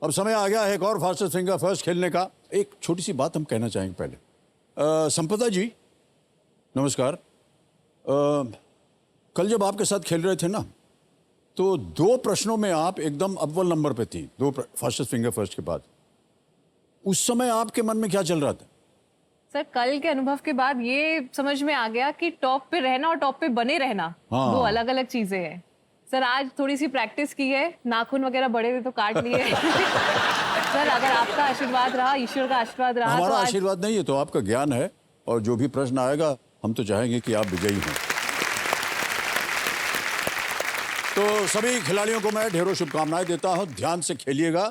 अब समय आ गया है एक और फास्टेस्ट फिंगर फर्स्ट खेलने का। एक छोटी सी बात हम कहना चाहेंगे पहले। संपदा जी नमस्कार। कल जब आपके साथ खेल रहे थे ना, तो 2 प्रश्नों में आप एकदम अव्वल नंबर पे थी, 2 फास्टेस्ट फिंगर फर्स्ट के बाद। उस समय आपके मन में क्या चल रहा था? सर कल के अनुभव के बाद ये समझ में आ गया कि टॉप पे रहना और टॉप पे बने रहना दो अलग अलग चीजें हैं। सर आज थोड़ी सी प्रैक्टिस की है, नाखून वगैरह बड़े थे तो काट लिए। सर अगर आपका आशीर्वाद रहा, ईश्वर का आशीर्वाद रहा, हमारा तो आशीर्वाद नहीं है तो आपका ज्ञान है, और जो भी प्रश्न आएगा हम तो चाहेंगे कि आप विजयी हों। तो सभी खिलाड़ियों को मैं ढेरों शुभकामनाएं देता हूं। ध्यान से खेलिएगा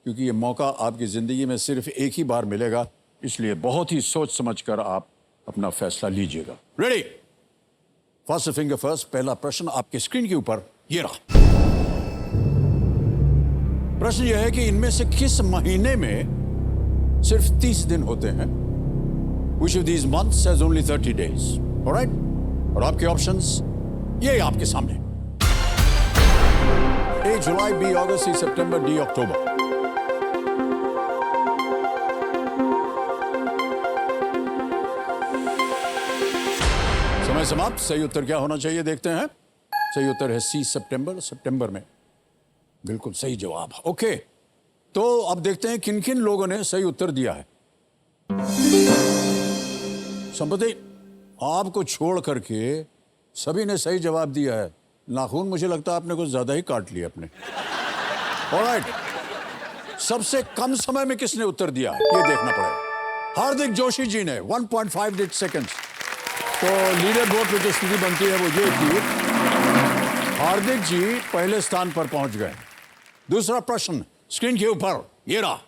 क्योंकि ये मौका आपकी जिंदगी में सिर्फ एक ही बार मिलेगा, इसलिए बहुत ही सोच समझकर आप अपना फैसला लीजिएगा। रेडी? फर्स्ट फिंगर फर्स्ट, पहला प्रश्न आपके स्क्रीन के ऊपर ये रहा। प्रश्न यह है कि इनमें से किस महीने में सिर्फ 30 दिन होते हैं? Which of these months has only 30 days? Alright? और आपके ऑप्शंस ये आपके सामने। A July, B August, C September, D अक्टूबर। समय समाप्त। सही उत्तर क्या होना चाहिए देखते हैं। सही उत्तर है C सितंबर। सितंबर में बिल्कुल सही जवाब। ओके, तो अब देखते हैं किन किन लोगों ने सही उत्तर दिया है। संपत्ति, आपको छोड़ करके सभी ने सही जवाब दिया है। नाखून मुझे लगता है आपने कुछ ज्यादा ही काट लिया अपने। ऑलराइट, सबसे कम समय में किसने उत्तर दिया है ये देखना पड़ेगा। हार्दिक जोशी जी ने 1.58 सेकंड्स। तो लीडर बोर्ड पे जो स्थिति बनती है वो ये थी, हार्दिक जी पहले स्थान पर पहुंच गए। दूसरा प्रश्न स्क्रीन के ऊपर ये रहा।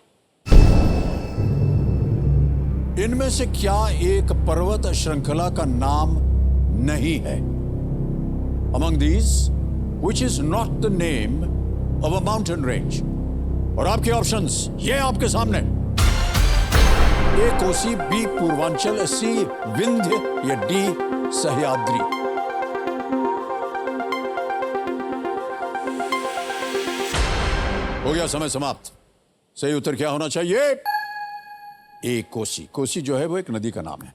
इनमें से क्या एक पर्वत श्रृंखला का नाम नहीं है? Among these, which is not the name of a mountain range? और आपके ऑप्शंस ये आपके सामने। ए कोसी, बी पूर्वांचल, सी विंध्य या डी सह्याद्री। हो गया समय समाप्त। सही उत्तर क्या होना चाहिए? ए कोसी। कोसी जो है वो एक नदी का नाम है।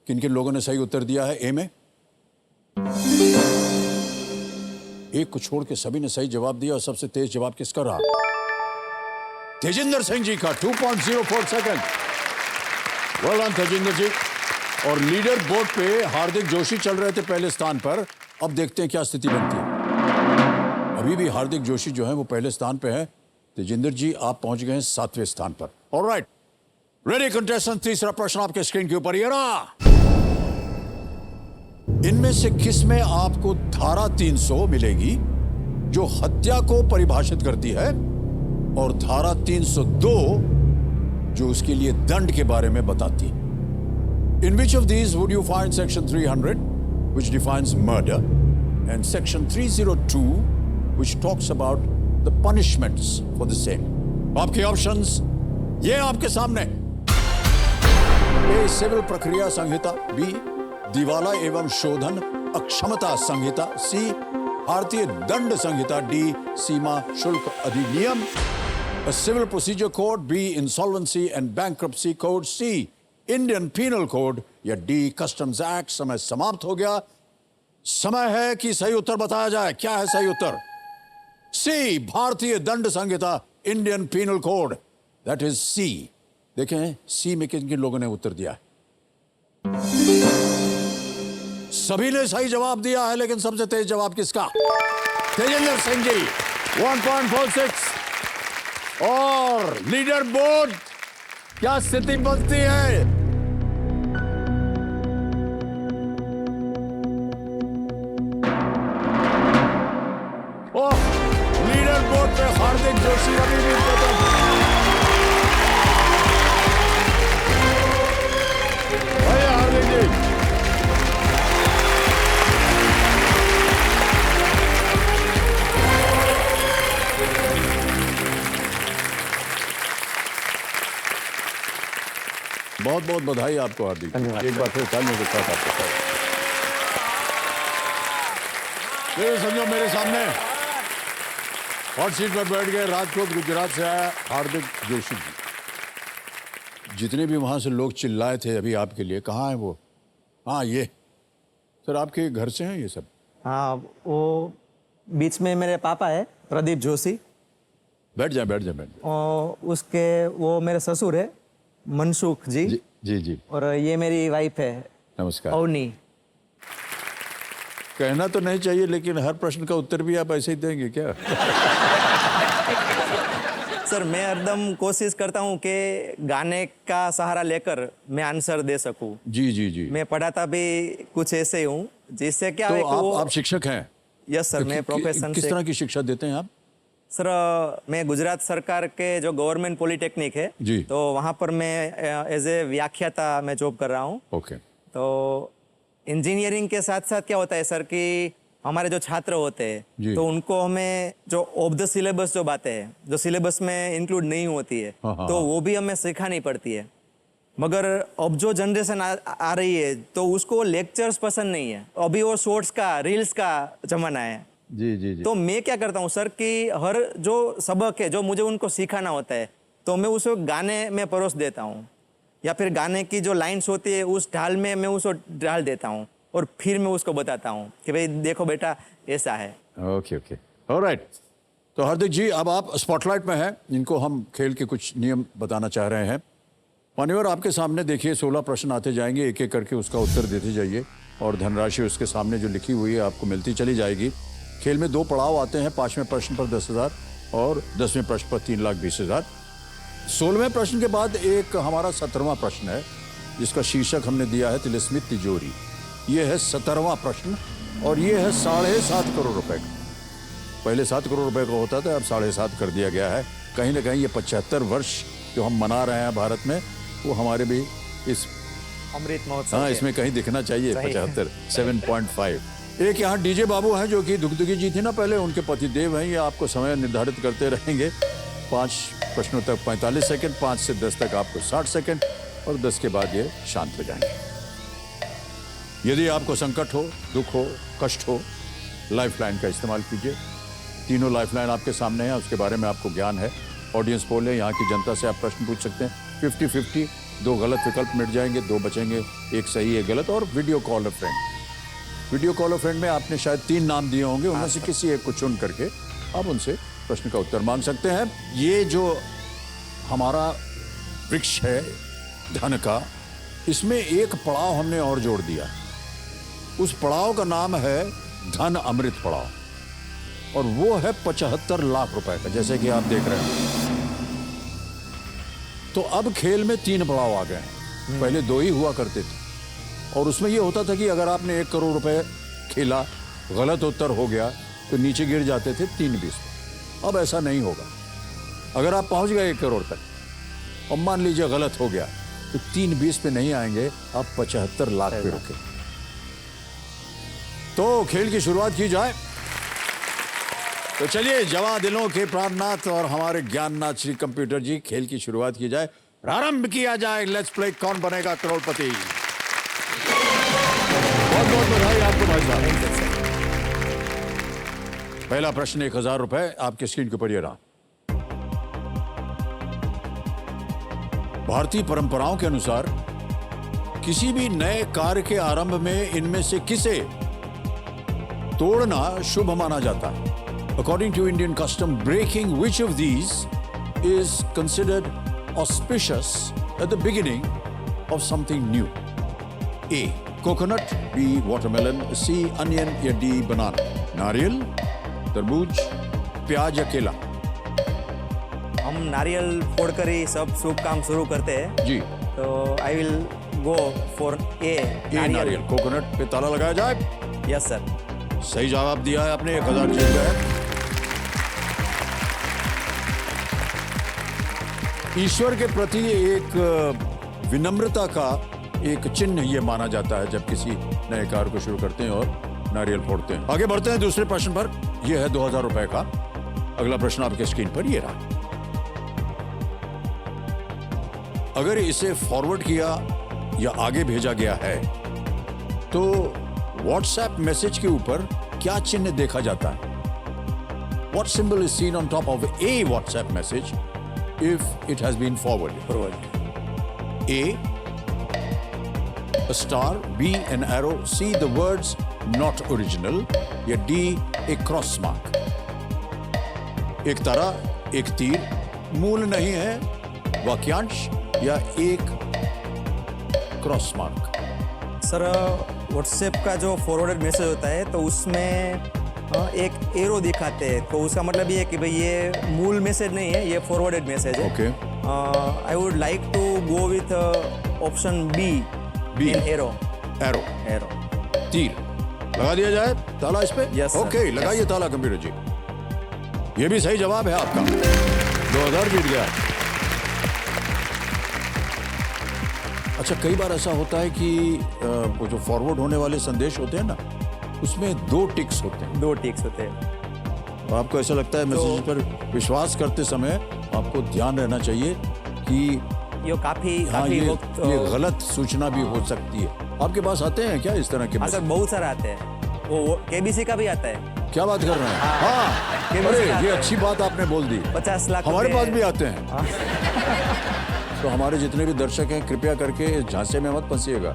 किन किन लोगों ने सही उत्तर दिया है ए में? एक को छोड़ के सभी ने सही जवाब दिया, और सबसे तेज जवाब किसका रहा? तेजिंदर सिंह जी का 2.04 सेकंड। वेल डन तेजिंदर जी। और लीडर बोर्ड पे हार्दिक जोशी चल रहे थे पहले स्थान पर। अब देखते हैं क्या स्थिति बनती है। अभी भी हार्दिक जोशी जो है वो पहले स्थान पे है। तेजिंदर जी आप पहुंच गए हैं 7वें स्थान पर। ऑलराइट, रेडी कंटेस्टेंट, तीसरा प्रश्न आपके स्क्रीन के ऊपर ये रहा। इनमें से किस में आपको धारा 300 मिलेगी जो हत्या को परिभाषित करती है, और धारा 302 जो उसके लिए दंड के बारे में बताती है? In which of these would you find section 300 which defines murder and section 302 which talks about the punishments for the same? आपके ऑप्शंस ये आपके सामने। ए सिविल प्रक्रिया संहिता, बी दिवाला एवं शोधन अक्षमता संहिता, सी भारतीय दंड संहिता, डी सीमा शुल्क अधिनियम, civil procedure code, B insolvency and bankruptcy code, C Indian penal code या डी कस्टम्स एक्ट। समय समाप्त हो गया। समय है कि सही उत्तर बताया जाए। क्या है सही उत्तर? सी भारतीय दंड संहिता, Indian penal code, that is C. देखें सी में किन किन लोगों ने उत्तर दिया है। सभी ने सही जवाब दिया है, लेकिन सबसे तेज जवाब किसका? तेजिंदर सिंह जी 1.46। और लीडर बोर्ड क्या स्थिति बनती है? ओह, लीडर बोर्ड पे हार्दिक जोशी अभी भी हार्दिक जी बहुत बहुत बधाई आपको हार्दिक। एक बार फिर तालियों के साथ आपको समझो मेरे सामने हॉट सीट पर बैठ गए राजकोट गुजरात से आया हार्दिक जोशी जी। जितने भी वहां से लोग चिल्लाए थे अभी आपके लिए, कहाँ है वो? हाँ, ये सर आपके घर से हैं ये सब? हाँ, वो बीच में मेरे पापा है प्रदीप जोशी। बैठ जाए बैठ जाए बैठ जाए। और उसके वो मेरे ससुर है मनसुख जी। जी जी। और ये मेरी वाइफ है नमस्कार। अवनी। कहना तो नहीं चाहिए लेकिन हर प्रश्न का उत्तर भी आप ऐसे ही देंगे क्या? सर मैं हरदम कोशिश करता हूँ कि गाने का सहारा लेकर मैं आंसर दे सकूँ। जी जी जी। मैं पढ़ाता भी कुछ ऐसे ही हूँ जिससे क्या तो है कि आप शिक्षक हैं? यस सर, मैं प्रोफेशन किस से। तरह की शिक्षा देते हैं आप? सर मैं गुजरात सरकार के जो गवर्नमेंट पॉलिटेक्निक है जी। तो वहाँ पर मैं एज ए व्याख्याता मैं जॉब कर रहा हूँ। ओके। तो इंजीनियरिंग के साथ साथ क्या होता है सर कि हमारे जो छात्र होते जी। हैं तो उनको हमें जो ऑफ द सिलेबस जो बातें हैं जो सिलेबस में इंक्लूड नहीं होती है हाँ। तो वो भी हमें सिखानी पड़ती है। मगर अब जो जनरेशन आ रही है तो उसको लेक्चर्स पसंद नहीं है, अभी वो शॉर्ट्स का रील्स का जमाना है। जी जी जी। तो मैं क्या करता हूँ सर कि हर जो सबक है जो मुझे उनको सिखाना होता है तो मैं उसको गाने में परोस देता हूँ, या फिर गाने की जो लाइन्स होती है उस ढाल में मैं उसको डाल देता हूँ और फिर मैं उसको बताता हूँ कि भाई देखो बेटा ऐसा है। Okay okay alright. तो हार्दिक जी अब आप स्पॉटलाइट में हैं, इनको हम खेल के कुछ नियम बताना चाह रहे हैं। मान्यवर आपके सामने देखिए 16 प्रश्न आते जाएंगे, एक एक करके उसका उत्तर देते जाइए और धनराशि उसके सामने जो लिखी हुई है आपको मिलती चली जाएगी। खेल में 2 पड़ाव आते हैं, 5वें प्रश्न पर 10,000 और 10वें प्रश्न पर 3,20,000। 16वें प्रश्न के बाद एक हमारा 17वां प्रश्न है जिसका शीर्षक हमने दिया है तिलिस्मित तिजोरी। ये है 17वां प्रश्न और ये है 7.5 करोड़ रुपए का। पहले 7 करोड़ रुपए का होता था, अब 7.5 कर दिया गया है। कहीं ना कहीं ये 75 वर्ष जो हम मना रहे हैं भारत में वो हमारे भी इस अमृत महोत्सव। हाँ इसमें कहीं दिखना चाहिए। 75 7.5। एक यहाँ डीजे बाबू हैं जो कि दुगदुगी जी थी ना पहले, उनके पति देव हैं। ये आपको समय निर्धारित करते रहेंगे। 5 प्रश्नों तक 45 सेकंड, 5 से 10 तक आपको 60 सेकंड और 10 के बाद ये शांत हो जाएंगे। यदि आपको संकट हो, दुख हो, कष्ट हो, लाइफलाइन का इस्तेमाल कीजिए। तीनों लाइफलाइन आपके सामने है, उसके बारे में आपको ज्ञान है। ऑडियंस पोल है, यहाँ की जनता से आप प्रश्न पूछ सकते हैं। 50-50, 2 गलत विकल्प मिट जाएंगे, 2 बचेंगे, 1 सही 1 गलत। और वीडियो कॉल अ फ्रेंड, वीडियो कॉल अ फ्रेंड में आपने शायद 3 नाम दिए होंगे, उनमें से किसी एक को चुन करके आप उनसे प्रश्न का उत्तर मांग सकते हैं। ये जो हमारा वृक्ष है धन का, इसमें एक पड़ाव हमने और जोड़ दिया। उस पड़ाव का नाम है धन अमृत पड़ाव और वो है 75 लाख रुपए का, जैसे कि आप देख रहे हैं। तो अब खेल में 3 पड़ाव आ गए हैं, पहले 2 ही हुआ करते थे और उसमें यह होता था कि अगर आपने 1 करोड़ रुपए खेला, गलत उत्तर हो गया तो नीचे गिर जाते थे 3-20। अब ऐसा नहीं होगा। अगर आप पहुंच गए 1 करोड़ तक और मान लीजिए गलत हो गया तो 3-20 पे नहीं आएंगे, आप 75 लाख पे रुके। तो खेल की शुरुआत की जाए। तो चलिए जवां दिलों के प्राणनाथ और हमारे ज्ञाननाथ श्री कंप्यूटर जी, खेल की शुरुआत की जाए, प्रारंभ किया जाए। लेट्स प्ले कौन बनेगा करोड़पति। बहुत बहुत बधाई आपको भाई साहब। पहला प्रश्न 1,000 रुपए आपके स्क्रीन के ऊपर ये रहा। भारतीय परंपराओं के अनुसार किसी भी नए कार्य के आरंभ में इनमें से किसे तोड़ना शुभ माना जाता है? According to Indian custom, breaking which of these is considered auspicious at the beginning of something new? A. Coconut, B. Watermelon, C. Onion या D. Banana? नारियल, तरबूज, प्याज या केला? हम नारियल फोड़कर ही सब शुभ काम शुरू करते हैं जी। तो आई विल गो फॉर ए नारियल। कोकोनट पे ताला लगाया जाए। Yes sir. सही जवाब दिया है आपने, 1,000 जीत गए। ईश्वर के प्रति एक विनम्रता का एक चिन्ह ये माना जाता है जब किसी नए कार्य को शुरू करते हैं और नारियल फोड़ते हैं। आगे बढ़ते हैं दूसरे प्रश्न पर। यह है 2,000 रुपए का। अगला प्रश्न आपके स्क्रीन पर ये रहा। अगर इसे फॉरवर्ड किया या आगे भेजा गया है तो व्हाट्सएप मैसेज के ऊपर क्या चिन्ह देखा जाता है? What symbol is seen on top of a WhatsApp message if it has been forwarded? Forward. A star, B an arrow, C the words not original, या D a cross mark. एक तारा, एक तीर, मूल नहीं है, वाक्यांश या एक क्रॉस मार्क। सर व्हाट्सएप का जो फॉरवर्डेड मैसेज होता है तो उसमें एक एरो दिखाते हैं, तो उसका मतलब ये है कि भाई ये मूल मैसेज नहीं है, ये फॉरवर्डेड मैसेज है। Okay. I would like to go with option B, in arrow. Arrow, arrow. तीर लगा दिया जाए ताला इस पे? Yes, sir. ओके, लगाइए ताला कंप्यूटर जी। ये भी सही जवाब है आपका। 2000 जीत गया। अच्छा, कई बार ऐसा होता है कि वो जो फॉरवर्ड होने वाले संदेश होते हैं ना, उसमें 2 टिक्स होते हैं। 2 टिक्स होते हैं। और आपको ऐसा लगता है मैसेज पर विश्वास करते समय आपको ध्यान रहना चाहिए कि ये काफी हाँ, काफी ये वक्त गलत सूचना भी हो सकती है। आपके पास आते हैं क्या इस तरह के हाँ सर, मैसेज? बहुत सारे आते हैं। वो केबीसी का भी आता है। क्या बात कर रहे हैं? हाँ, केबीसी अरे का आता ये है। अच्छी बात आपने बोल दी। 50 लाख हमारे रुपए- पास भी आते हैं। तो हमारे जितने भी दर्शक हैं, कृपया करके इस झांसे में मत फंसिएगा।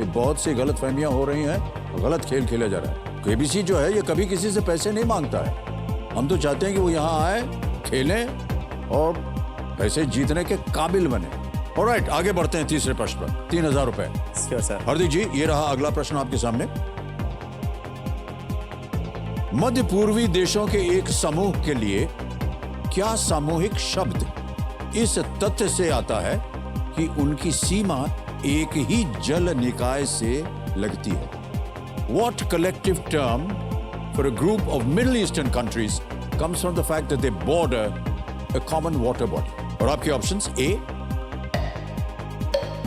ये बहुत सी गलत फहमियां हो रही हैं, गलत खेल खेला जा रहा है। केबीसी जो है ये कभी किसी से पैसे नहीं मांगता है। हम तो चाहते हैं कि वो यहाँ आए, खेलें और पैसे जीतने के काबिल बने। ऑलराइट, आगे बढ़ते हैं तीसरे प्रश्न पर। 3000 रुपए। Sure sir. हार्दिक जी, ये रहा अगला प्रश्न आपके सामने। मध्य पूर्वी देशों के एक समूह के लिए क्या सामूहिक शब्द इस तथ्य से आता है कि उनकी सीमा एक ही जल निकाय से लगती है? What collective term for a group of Middle Eastern countries comes from the fact that they border a common water body? और आपके options A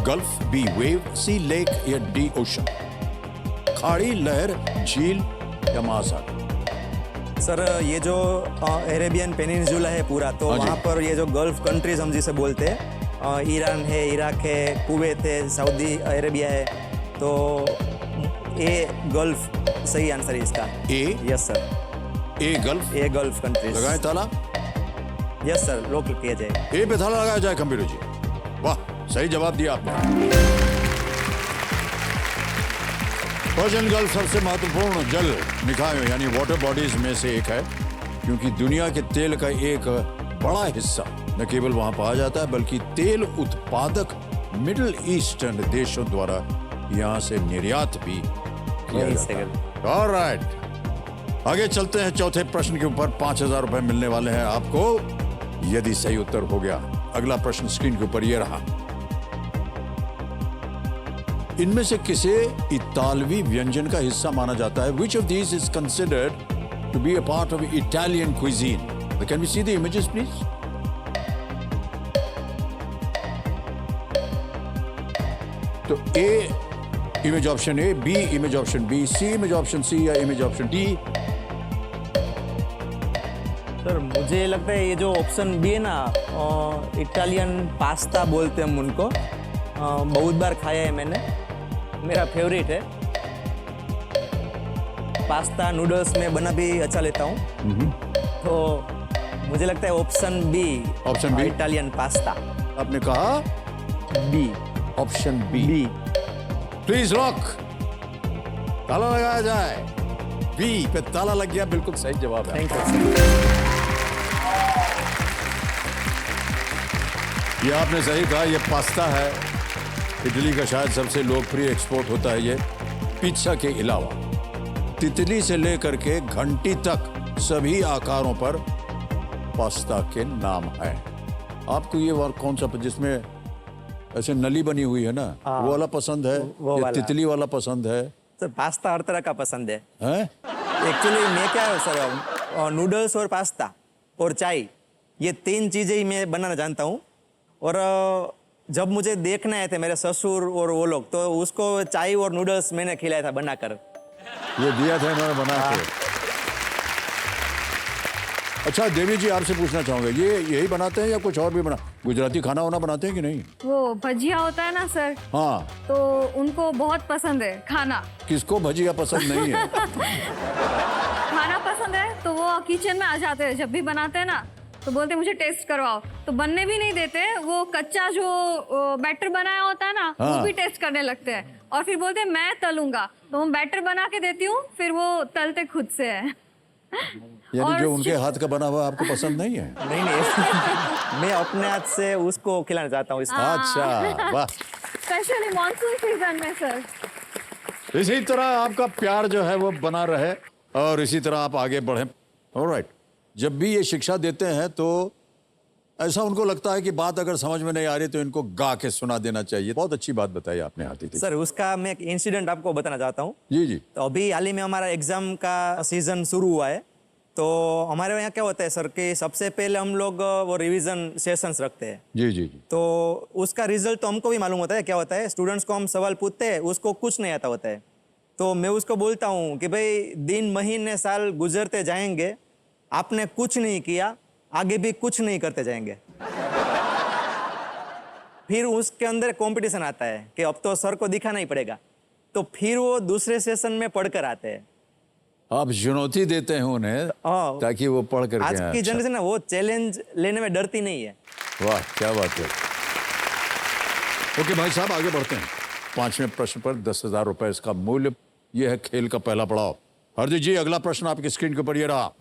gulf, B wave, C lake या D ओशन। खाड़ी, लहर, झील या महासागर? सर ये जो अरेबियन पेनिनसुला है पूरा, तो हाँ जी। वहाँ पर ये जो गल्फ कंट्रीज हम जिसे बोलते हैं, ईरान है, इराक है, कुवैत है, सऊदी अरेबिया है, तो ए गल्फ सही आंसर है इसका। A yes sir, A gulf. A gulf countries. लगाएं ताला। यस सर, लॉक किया जाए। ए पे ताला लगाया जाए कंप्यूटर जी। वाह, सही जवाब दिया आपने। पर्शियन गल्फ सबसे महत्वपूर्ण जल निकायों यानी वाटर बॉडीज में से एक है, क्योंकि दुनिया के तेल का एक बड़ा हिस्सा न केवल वहां पाया जाता है, बल्कि तेल उत्पादक मिडिल ईस्टर्न देशों द्वारा यहां से निर्यात भी किया वही जाता है। सही। ऑलराइट, आगे चलते हैं चौथे प्रश्न के ऊपर। 5000 रुपए मिलने वाले हैं आपको यदि सही उत्तर हो गया। अगला प्रश्न स्क्रीन के ऊपर ये रहा। इनमें से किसे इतालवी व्यंजन का हिस्सा माना जाता है? Which of these is considered to be a part of Italian cuisine? Can we see the images, please? तो A image option A, B image option B, C image option C या इमेज ऑप्शन D? सर मुझे लगता है ये जो option B है ना, Italian pasta बोलते हैं हम उनको, बहुत बार खाया है मैंने, मेरा फेवरेट है। पास्ता नूडल्स में बना भी अच्छा लेता हूँ, तो मुझे लगता है option B, option B? Italian pasta. आपने कहा B. Option B। B. Please lock, ताला लगाया जाए। B पे ताला लग गया, बिल्कुल सही जवाब है। Thank you. ये आपने सही कहा, ये पास्ता है। इटली का शायद सबसे लोकप्रिय एक्सपोर्ट होता है ये, पिज्जा के अलावा। तितली से लेकर के घंटी तक सभी आकारों पर पास्ता के नाम है। आपको ये और कौन सा जिसमें ऐसे नली बनी हुई है ना, वो वाला पसंद है वो या वाला। तितली वाला पसंद है? सर पास्ता हर तरह का पसंद है। हैं? एक्चुअली मैं क्या है सर, नूडल्स और पास्ता और चाय, ये 3 चीज़ें ही मैं बनाना जानता हूँ। और जब मुझे देखने आए थे मेरे ससुर और वो लोग, तो उसको चाय और नूडल्स मैंने खिलाया था बनाकर। ये दिया था इन्होंने बना के। अच्छा देवी जी, आपसे पूछना चाहूंगा, ये यही बनाते हैं या कुछ और भी बना? गुजराती खाना वाना बनाते हैं कि नहीं? वो भजिया होता है ना सर, हाँ। तो उनको बहुत पसंद है खाना। किसको भजिया पसंद नहीं है? खाना पसंद है तो वो किचन में आ जाते हैं, जब भी बनाते हैं ना तो बोलते मुझे टेस्ट करवाओ, तो बनने भी नहीं देते, वो कच्चा जो बैटर बनाया होता है ना वो भी टेस्ट करने लगते हैं और फिर बोलते हैं मैं तलूंगा, तो मैं बैटर बना के देती हूँ, फिर वो तलते खुद से है। यानी जो उनके हाथ का बना हुआ आपको पसंद नहीं है? नहीं मैं अपने हाथ से उसको खिलाना चाहता हूँ इसको। अच्छा, वाह। स्पेशली मॉनसून सीजन में सर। इसी तरह आपका प्यार जो है वो बना रहे और इसी तरह आप आगे बढ़े। ऑलराइट, जब भी ये शिक्षा देते हैं तो ऐसा उनको लगता है कि बात अगर समझ में नहीं आ रही तो इनको गा के सुना देना चाहिए। बहुत अच्छी बात बताई आपने हाथी थी। सर उसका मैं एक इंसिडेंट आपको बताना चाहता हूँ। जी जी। तो अभी हाल ही में हमारा एग्जाम का सीजन शुरू हुआ है, तो हमारे यहाँ क्या होता है सर कि सबसे पहले हम लोग वो रिवीजन सेशंस रखते हैं। जी जी जी। तो उसका रिजल्ट तो हमको भी मालूम होता है क्या होता है, स्टूडेंट्स को हम सवाल पूछते हैं, उसको कुछ नहीं आता होता है, तो मैं उसको बोलता हूँ कि भाई दिन महीने साल गुजरते जाएंगे, आपने कुछ नहीं किया, आगे भी कुछ नहीं करते जाएंगे। फिर उसके अंदर कंपटीशन आता है कि अब तो सर को दिखाना ही पड़ेगा, तो फिर वो दूसरे सेशन में पढ़कर आते हैं। आप चुनौती देते हैं उन्हें हाँ। ताकि वो पढ़ करके आज आएं। की अच्छा। जनरेशन ना वो चैलेंज लेने में डरती नहीं है। वाह, क्या बात है। ओके भाई साहब, आगे बढ़ते हैं। 5वें प्रश्न पर 10,000 रुपए इसका मूल्य। यह है खेल का पहला पड़ाव। हरदीप जी, अगला प्रश्न आपकी स्क्रीन के ऊपर ये रहा।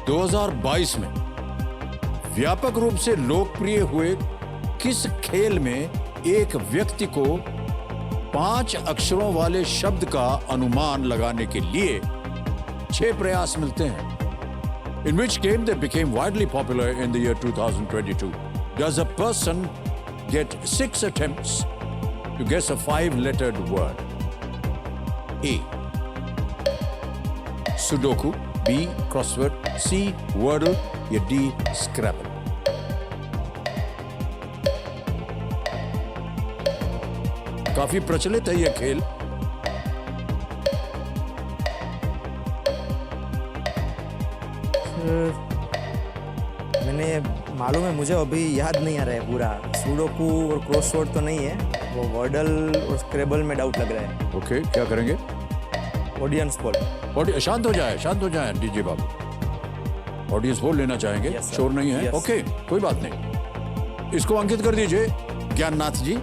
2022 में व्यापक रूप से लोकप्रिय हुए किस खेल में एक व्यक्ति को 5 अक्षरों वाले शब्द का अनुमान लगाने के लिए 6 प्रयास मिलते हैं? In which game they became widely popular in the year 2022? Does a person get 6 attempts to guess a 5-lettered word? A. Sudoku, B. Crossword, C. Wordle, या D. Scrabble? काफी प्रचलित है यह खेल। मैंने मालूम है, मुझे अभी याद नहीं आ रहा है पूरा। सुडोकू और क्रॉसवर्ड तो नहीं है, वो वर्डल और स्क्रैबल में डाउट लग रहा है। ओके, क्या करेंगे? Audience poll. शांत हो जाए डीजे बाबू। ऑडियंस पोल लेना चाहेंगे? Yes, sir. शोर नहीं है? Yes. ओके, कोई बात नहीं। इसको अंकित कर दीजिए ज्ञाननाथ जी।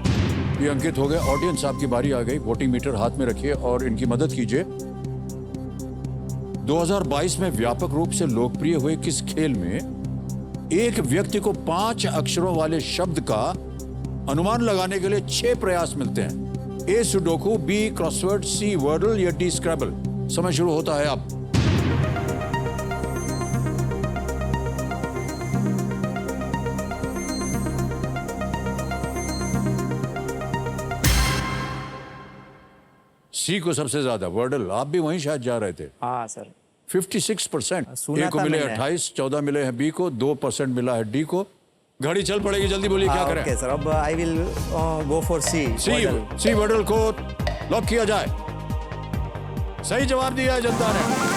ये अंकित हो गए। ऑडियंस, आपकी बारी आ गई। वोटिंग मीटर हाथ में रखिए और इनकी मदद कीजिए। 2022 में व्यापक रूप से लोकप्रिय हुए किस खेल में एक व्यक्ति को 5 अक्षरों वाले शब्द का अनुमान लगाने के लिए 6 प्रयास मिलते हैं? A. Sudoku, B. Crossword, C. Wordle या डी. स्क्रैबल? समय शुरू होता है अब। सी को सबसे ज्यादा, वर्डल। आप भी वहीं शायद जा रहे थे। हाँ सर। 56%। सुना ए को था मिले मैंने। 28, 14 मिले हैं बी को, 2% मिला है डी को। घड़ी चल पड़ेगी, जल्दी बोलिए क्या करें? ओके सर, अब आई विल गो फॉर सी। सी वर्डल को लॉक किया जाए। सही जवाब दिया है जनता ने।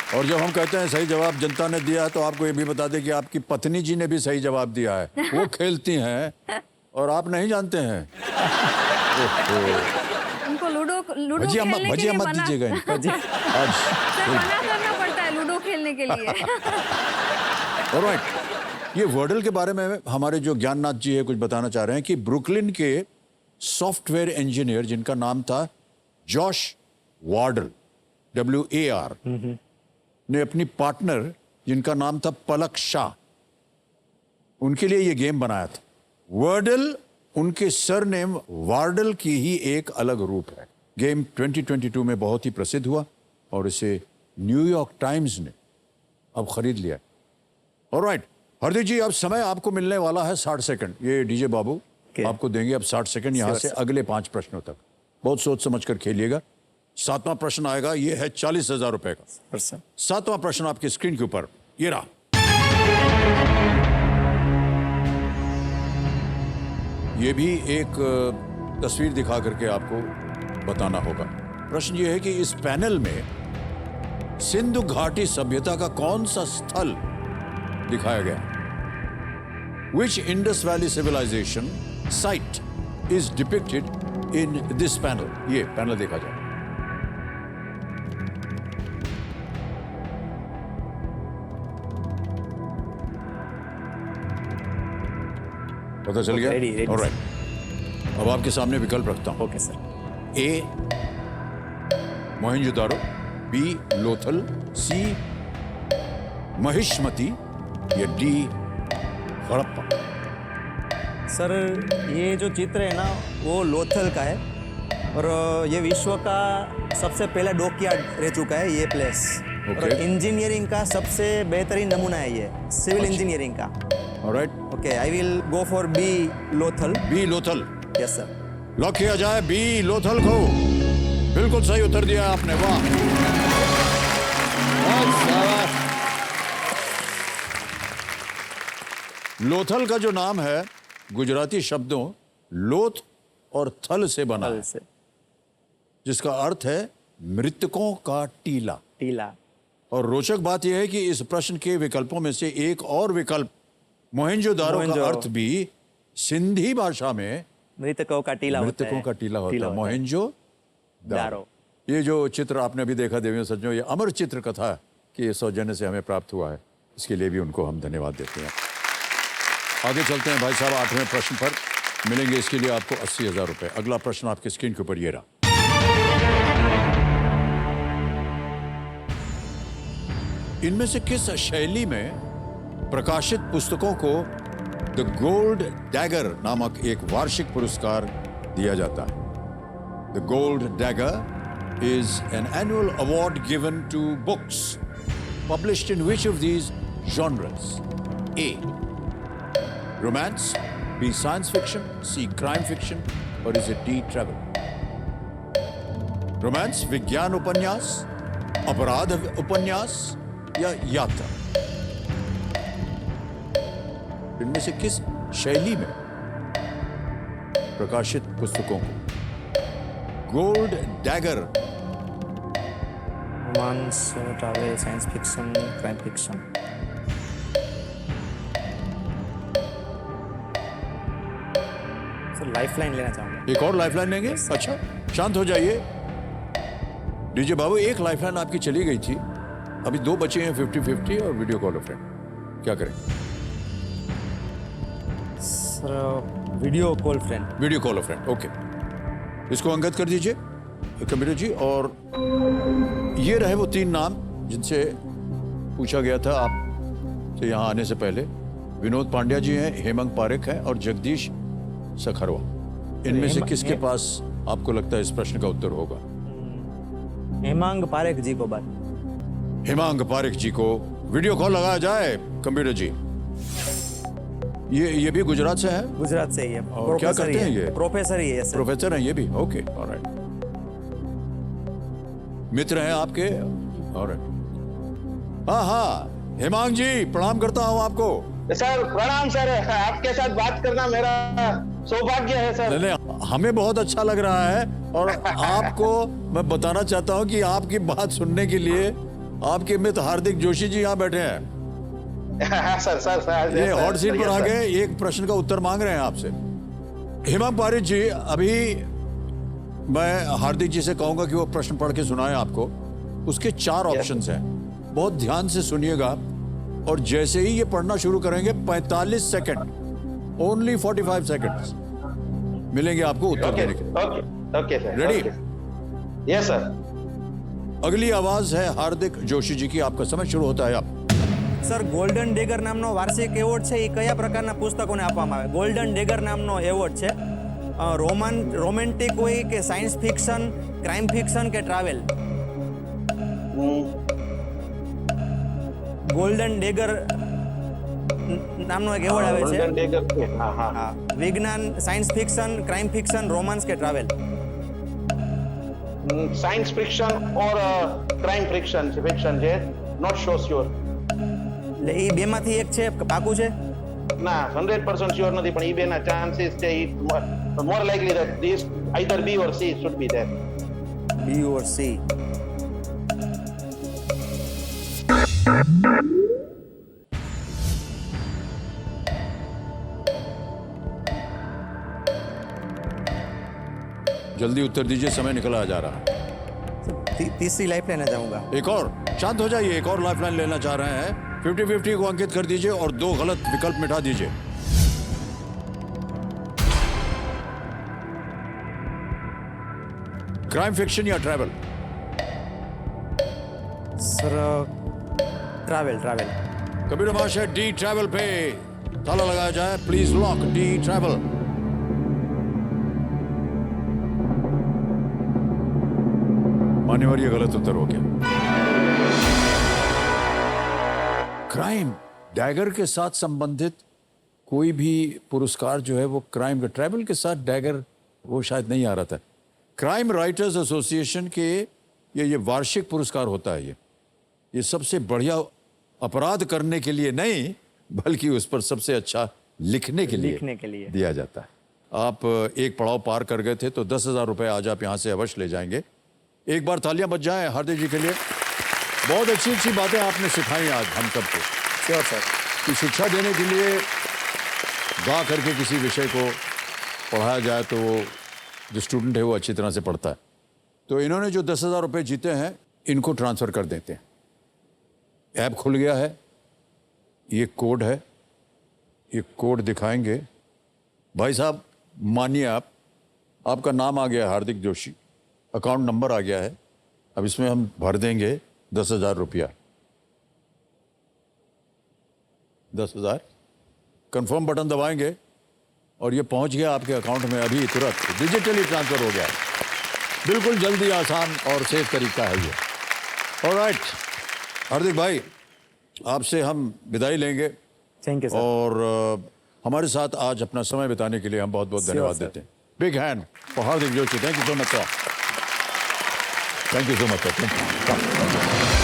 और जब हम कहते हैं सही जवाब जनता ने दिया है, तो आपको ये भी बता दें कि आपकी पत्नी जी ने भी सही जवाब दिया है। वो खेलती हैं और आप नहीं जानते हैं। उनको लूडो भजिया खेलने के भजिया लिए मत मना दीजिएगा इनको। आज सर मना करना पड़ता है लूडो खेलने के लिए। ऑलराइट, ये वर्डल के बारे में हमारे जो ज्ञाननाथ जी है कुछ बताना चाह रहे हैं कि ब्रुकलिन के सॉफ्टवेयर इंजीनियर जिनका नाम था जॉश वार्डल, WAR, ने अपनी पार्टनर जिनका नाम था पलक शाह, उनके लिए ये गेम बनाया था। वर्डल उनके सरनेम वार्डल की ही एक अलग रूप है। गेम 2022 में बहुत ही प्रसिद्ध हुआ और इसे न्यूयॉर्क टाइम्स ने अब खरीद लिया। ऑलराइट हरदीप जी, अब समय आपको मिलने वाला है 60 सेकंड। ये डीजे बाबू आपको देंगे अब 60 सेकंड यहां से अगले 5 प्रश्नों तक। बहुत सोच समझ कर खेलिएगा। 7वां प्रश्न आएगा, ये है 40,000 रुपए का। 7वां प्रश्न आपकी स्क्रीन के ऊपर ये रहा। ये भी एक तस्वीर दिखा करके आपको बताना होगा। प्रश्न ये है कि इस पैनल में सिंधु घाटी सभ्यता का कौन सा स्थल दिखाया गया? Which Indus Valley civilization site is depicted in this panel? ये पैनल देखा जाए। पता चल गया? ready, ready, Alright. अब आपके सामने विकल्प रखता हूं। Okay sir. A Mohenjodaro, B Lothal, C Mahishmati या D हड़प्पा। सर ये जो चित्र है ना वो लोथल का है और ये विश्व का सबसे पहला डॉकयार्ड रह चुका है ये प्लेस। और Okay. इंजीनियरिंग का सबसे बेहतरीन नमूना है ये सिविल इंजीनियरिंग का। Alright. Okay I will go for B Lothal. B Lothal yes sir. Lock किया जाए। B लोथल को बिल्कुल सही उत्तर दिया आपने। वाह, बहुत शाबाश। लोथल का जो नाम है गुजराती शब्दों लोथ और थल से बना है, से जिसका अर्थ है मृतकों का टीला। टीला। और रोचक बात यह है कि इस प्रश्न के विकल्पों में से एक और विकल्प मोहनजोदारो का मोहनजो। अर्थ भी सिंधी भाषा में मृतकों का टीला होता है। मृतकों का टीला होता है। मोहनजो दारो। ये जो चित्र आपने अभी देखा देवियों सज्जनों, ये अमर चित्र कथा कि ये सौजन्य से हमें प्राप्त हुआ है, इसके लिए भी उनको हम धन्यवाद देते हैं। आगे चलते हैं भाई साहब 8वें प्रश्न पर। मिलेंगे इसके लिए आपको 80,000 रुपए। अगला प्रश्न आपके स्क्रीन के ऊपर ये रहा। इनमें से किस शैली में प्रकाशित पुस्तकों को द गोल्ड डैगर नामक एक वार्षिक पुरस्कार दिया जाता है? The gold dagger is an annual award given to books published in which of these genres? A. Romance, B. Science fiction, C. Crime fiction, or is it D. Travel? Romance, विज्ञान उपन्यास, अपराध उपन्यास या यात्रा? इनमें से किस शैली में प्रकाशित पुस्तकों को gold dagger romance, travel, science fiction, crime fiction. Sir lifeline लेना चाहूँगा। एक और लाइफलाइन लेंगे? अच्छा, शांत हो जाइए। डीजे बाबू, एक लाइफलाइन आपकी चली गई थी, अभी 2 बचे हैं 50-50 और वीडियो कॉल फ्रेंड। क्या करें? Sir video call friend. Video call friend, okay. इसको अंकित कर दीजिए कंप्यूटर जी। और ये रहे वो 3 नाम जिनसे पूछा गया था आप से यहाँ आने से पहले। विनोद पांड्या जी हैं, हेमंत पारेख हैं और जगदीश सखरवा। इनमें से किसके पास आपको लगता है इस प्रश्न का उत्तर होगा? हेमांग पारेख जी को बात। हेमांग पारेख जी को वीडियो कॉल लगाया जाए कंप्यूटर जी। ये भी गुजरात से है? गुजरात से ही है। और क्या करते हैं ये? प्रोफेसर ही है सर। प्रोफेसर हैं ये भी? Okay, alright. मित्र हैं आपके? ऑलराइट। हाँ हाँ, हेमांग जी प्रणाम करता हूँ आपको। सर प्रणाम सर, आपके साथ बात करना मेरा सौभाग्य है सर। नहीं, हमें बहुत अच्छा लग रहा है और आपको मैं बताना चाहता हूँ कि आपकी बात सुनने के लिए आपके मित्र हार्दिक जोशी जी यहाँ बैठे हैं। सर ये हॉट सीट पर आ गए, एक प्रश्न का उत्तर मांग रहे हैं आपसे। हेमंत पारेख जी, अभी मैं हार्दिक जी से कहूंगा कि वो प्रश्न पढ़ के सुनाए आपको। उसके 4 ऑप्शंस हैं, बहुत ध्यान से सुनिएगा। और जैसे ही ये पढ़ना शुरू करेंगे 45 सेकंड, ओनली 45 सेकंड्स मिलेंगे आपको उत्तर देने के लिए। Okay sir. Ready? Yes sir. अगली आवाज है हार्दिक जोशी जी की। आपका समय शुरू होता है अब। સર ગોલ્ડન ડેગર નામનો વાર્ષિક એવોર્ડ છે એ કયા પ્રકારના પુસ્તકોને આપવામાં આવે? ગોલ્ડન ડેગર નામનો એવોર્ડ છે રોમેન્ટિક હોય કે સાયન્સ ફિક્શન, ક્રાઇમ ફિક્શન કે ટ્રાવેલ? ગોલ્ડન ડેગર નામનો એક એવોર્ડ આવે છે। હા, વિજ્ઞાન, science fiction, crime fiction, romance કે travel? Science fiction or crime fiction છે, નોટ શો શ્યોર। એટલે એ બેમાંથી એક છે, પાકું છે? ના 100% શ્યોર નથી, પણ ઈ બેના ચાન્સીસ છે, ઈ more likely that this either B or C should be there. B or C? जल्दी उत्तर दीजिए, समय निकला जा रहा है। तीसरी लाइफ लेना चाहूंगा। एक और, शांत हो जाइए, एक और लाइफलाइन लेना चाह रहे हैं। 50-50 को अंकित कर दीजिए और 2 गलत विकल्प मिटा दीजिए। क्राइम फिक्शन या ट्रैवल? Sir travel. कबीर महाशय, डी ट्रैवल पे ताला लगाया जाए, प्लीज लॉक डी ट्रैवल। मान्यवर, ये गलत उत्तर हो गया। क्राइम डैगर के साथ संबंधित कोई भी पुरस्कार जो है वो क्राइम का, ट्रैवल के साथ डैगर वो शायद नहीं आ रहा था। क्राइम राइटर्स एसोसिएशन के ये वार्षिक पुरस्कार होता है। ये सबसे बढ़िया अपराध करने के लिए नहीं, बल्कि उस पर सबसे अच्छा लिखने के लिए दिया जाता है। आप एक पड़ाव पार कर गए थे, तो 10,000 रुपए आज आप यहाँ से अवश्य ले जाएंगे। एक बार तालियां बज जाएं हार्दिक जी के लिए। बहुत अच्छी अच्छी बातें आपने सिखाई आज हम सबको। Sure sir. कि शिक्षा देने के लिए गा करके किसी विषय को पढ़ाया जाए तो वो जो स्टूडेंट है वो अच्छी तरह से पढ़ता है। तो इन्होंने जो 10,000 रुपये जीते हैं, इनको ट्रांसफ़र कर देते हैं। ऐप खुल गया है, ये कोड है, ये कोड दिखाएंगे। भाई साहब मानिए, आपका नाम आ गया है हार्दिक जोशी, अकाउंट नंबर आ गया है। अब इसमें हम भर देंगे 10,000 रुपया। 10,000 कंफर्म बटन दबाएंगे और ये पहुंच गया आपके अकाउंट में, अभी तुरंत डिजिटली ट्रांसफर हो गया। बिल्कुल जल्दी, आसान और सेफ तरीका है ये। ऑलराइट हार्दिक भाई, आपसे हम विदाई लेंगे। Thank you sir. और हमारे साथ आज अपना समय बिताने के लिए हम बहुत बहुत धन्यवाद देते हैं। Big hand for Hardik Joshi. Thank you so much sir. Thank you so much sir.